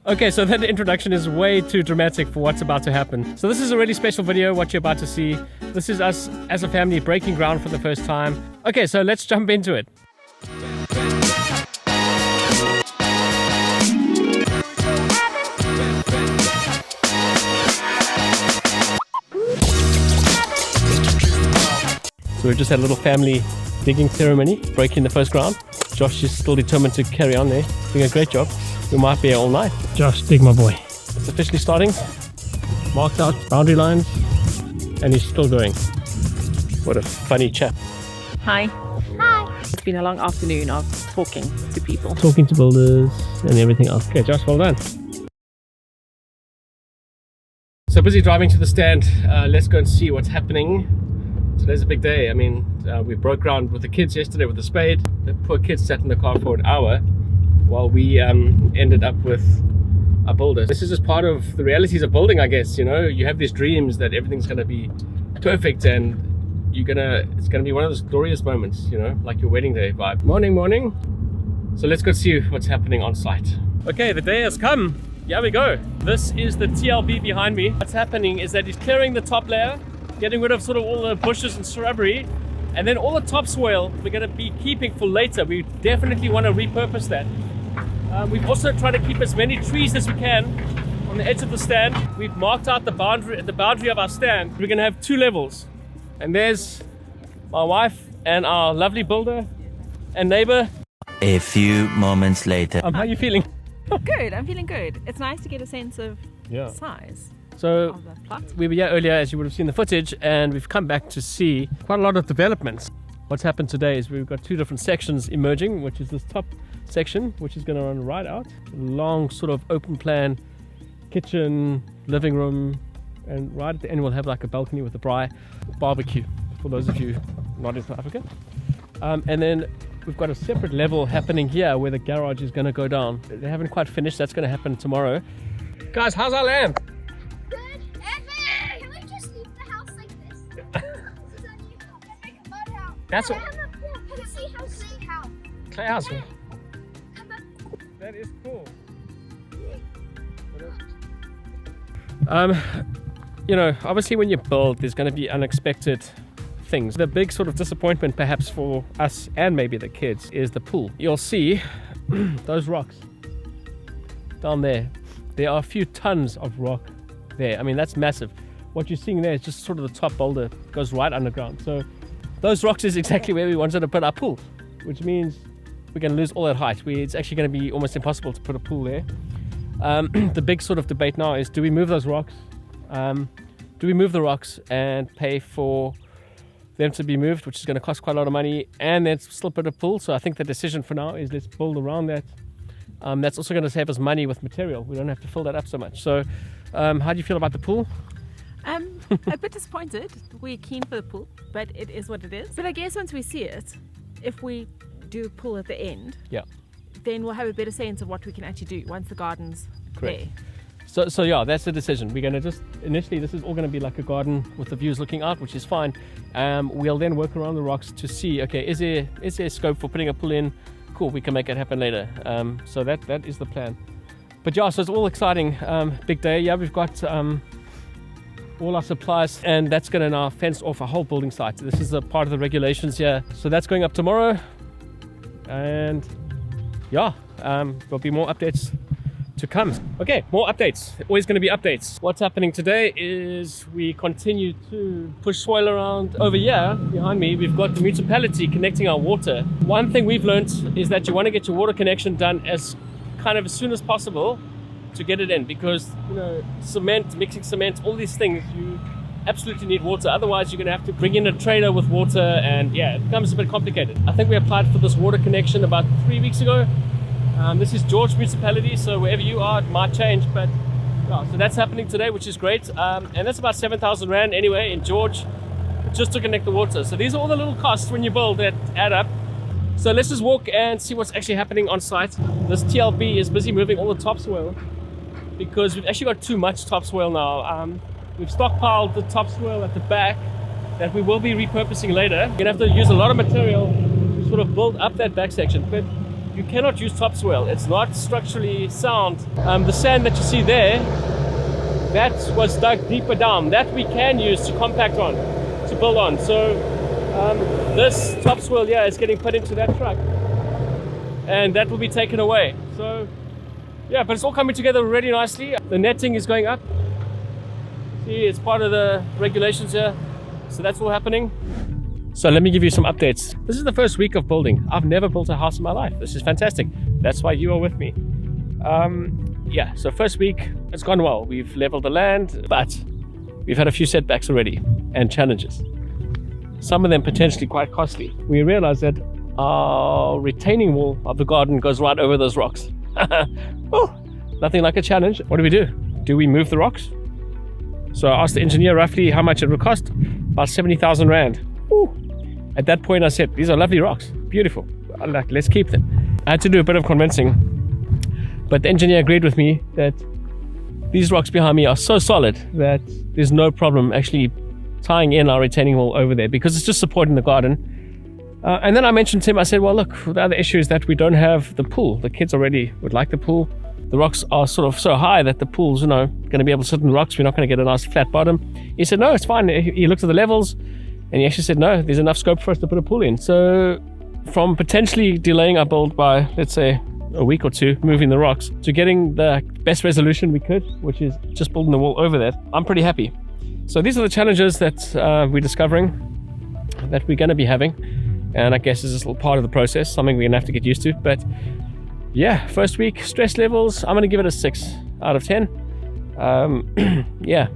Okay, so that introduction is way too dramatic for what's about to happen. So this is a really special video, what you're about to see. This is us as a family breaking ground for the first time. Okay, so let's jump into it. So we just had a little family digging ceremony, breaking the first ground. Josh is still determined to carry on there, doing a great job. We might be here all night. Josh, dig my boy. It's officially starting. Marked out boundary lines, and he's still going. What a funny chap. Hi. Hi. It's been a long afternoon of talking to people. Talking to builders and everything else. Okay, Josh, well done. So busy driving to the stand. Let's go and see what's happening. Today's a big day. I mean, we broke ground with the kids yesterday with the spade. The poor kids sat in the car for an hour while we ended up with a builder. This is just part of the realities of building, I guess. You know, you have these dreams that everything's going to be perfect and it's going to be one of those glorious moments, you know, like your wedding day vibe. Morning. So let's go see what's happening on site. Okay, the day has come. Here we go. This is the TLB behind me. What's happening is that he's clearing the top layer, getting rid of sort of all the bushes and shrubbery, and then all the topsoil we're going to be keeping for later. We definitely want to repurpose that. We've also tried to keep as many trees as we can on the edge of the stand. We've marked out the boundary of our stand. We're going to have 2 levels, and there's my wife and our lovely builder and neighbor. A few moments later. How are you feeling? Good, I'm feeling good. It's nice to get a sense of size. So we were here earlier, as you would have seen the footage, and we've come back to see quite a lot of developments. What's happened today is we've got 2 different sections emerging, which is this top section, which is going to run right out. Long sort of open plan kitchen, living room, and right at the end we'll have like a balcony with a barbecue, for those of you not in South Africa. And then we've got a separate level happening here where the garage is going to go down. They haven't quite finished. That's going to happen tomorrow. Guys, how's our land? Can we just leave the house like this? Make a mud house. That's what. Clay house. That is cool. You know, obviously when you build, there's going to be unexpected things. The big sort of disappointment, perhaps for us and maybe the kids, is the pool. You'll see those rocks down there. There are a few tons of rock there. I mean, that's massive. What you're seeing there is just sort of the top boulder goes right underground. So those rocks is exactly where we wanted to put our pool, which means we're going to lose all that height. It's actually going to be almost impossible to put a pool there. The big sort of debate now is, do we move those rocks? Do we move the rocks and pay for them to be moved, which is going to cost quite a lot of money, and then still put a pool? So I think the decision for now is let's build around that. That's also going to save us money with material. We don't have to fill that up so much. So how do you feel about the pool? A bit disappointed. We're keen for the pool, but it is what it is. But I guess once we see it, if we do a pool at the end, then we'll have a better sense of what we can actually do once the garden's there. So yeah, that's the decision. We're going to just, initially this is all going to be like a garden with the views looking out, which is fine. We'll then work around the rocks to see, okay, is there scope for putting a pool in? Cool, we can make it happen later. So that is the plan. But yeah, so it's all exciting. Big day. Yeah, we've got all our supplies, and that's going to now fence off a whole building site. This is a part of the regulations here. So that's going up tomorrow. And yeah, there'll be more updates to come. Okay, more updates. Always going to be updates. What's happening today is we continue to push soil around. Over here behind me, we've got the municipality connecting our water. One thing we've learned is that you want to get your water connection done as soon as possible to get it in, because you know, cement, mixing cement, all these things, you absolutely need water. Otherwise you're going to have to bring in a trailer with water, and yeah, it becomes a bit complicated. I think we applied for this water connection about 3 weeks ago. This is George municipality, so wherever you are it might change, but yeah, so that's happening today, which is great. And that's about 7,000 Rand anyway in George, just to connect the water. So these are all the little costs when you build that add up. So let's just walk and see what's actually happening on site. This TLB is busy moving all the topsoil because we've actually got too much topsoil now. We've stockpiled the topsoil at the back that we will be repurposing later. We're gonna have to use a lot of material to sort of build up that back section. But you cannot use topsoil. It's not structurally sound. The sand that you see there, that was dug deeper down. That we can use to compact on, to build on. So this topsoil here is getting put into that truck, and that will be taken away. So yeah, but it's all coming together really nicely. The netting is going up. See, it's part of the regulations here. So that's all happening. So let me give you some updates. This is the first week of building. I've never built a house in my life. This is fantastic. That's why you are with me. Yeah, so first week, it's gone well. We've leveled the land, but we've had a few setbacks already and challenges. Some of them potentially quite costly. We realized that our retaining wall of the garden goes right over those rocks. Oh, nothing like a challenge. What do? Do we move the rocks? So I asked the engineer roughly how much it would cost. About 70,000 Rand. Ooh. At that point I said, these are lovely rocks, beautiful, let's keep them. I had to do a bit of convincing, but the engineer agreed with me that these rocks behind me are so solid that there's no problem actually tying in our retaining wall over there, because it's just supporting the garden. And then I mentioned to him, I said, well look, the other issue is that we don't have the pool. The kids already would like the pool. The rocks are sort of so high that the pool's, you know, going to be able to sit in the rocks. We're not going to get a nice flat bottom. He said, no, it's fine. He looked at the levels and he actually said, no, there's enough scope for us to put a pool in. So from potentially delaying our build by, let's say, a week or two, moving the rocks, to getting the best resolution we could, which is just building the wall over that, I'm pretty happy. So these are the challenges that we're discovering, that we're going to be having. And I guess this is a little part of the process, something we're going to have to get used to. But yeah, first week, stress levels, I'm going to give it a 6 out of 10. Yeah,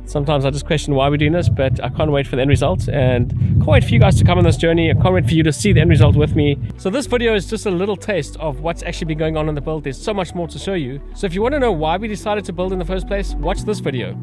sometimes I just question why we're doing this, but I can't wait for the end result, and can't wait for you guys to come on this journey. I can't wait for you to see the end result with me. So this video is just a little taste of what's actually been going on in the build. There's so much more to show you. So if you want to know why we decided to build in the first place, watch this video.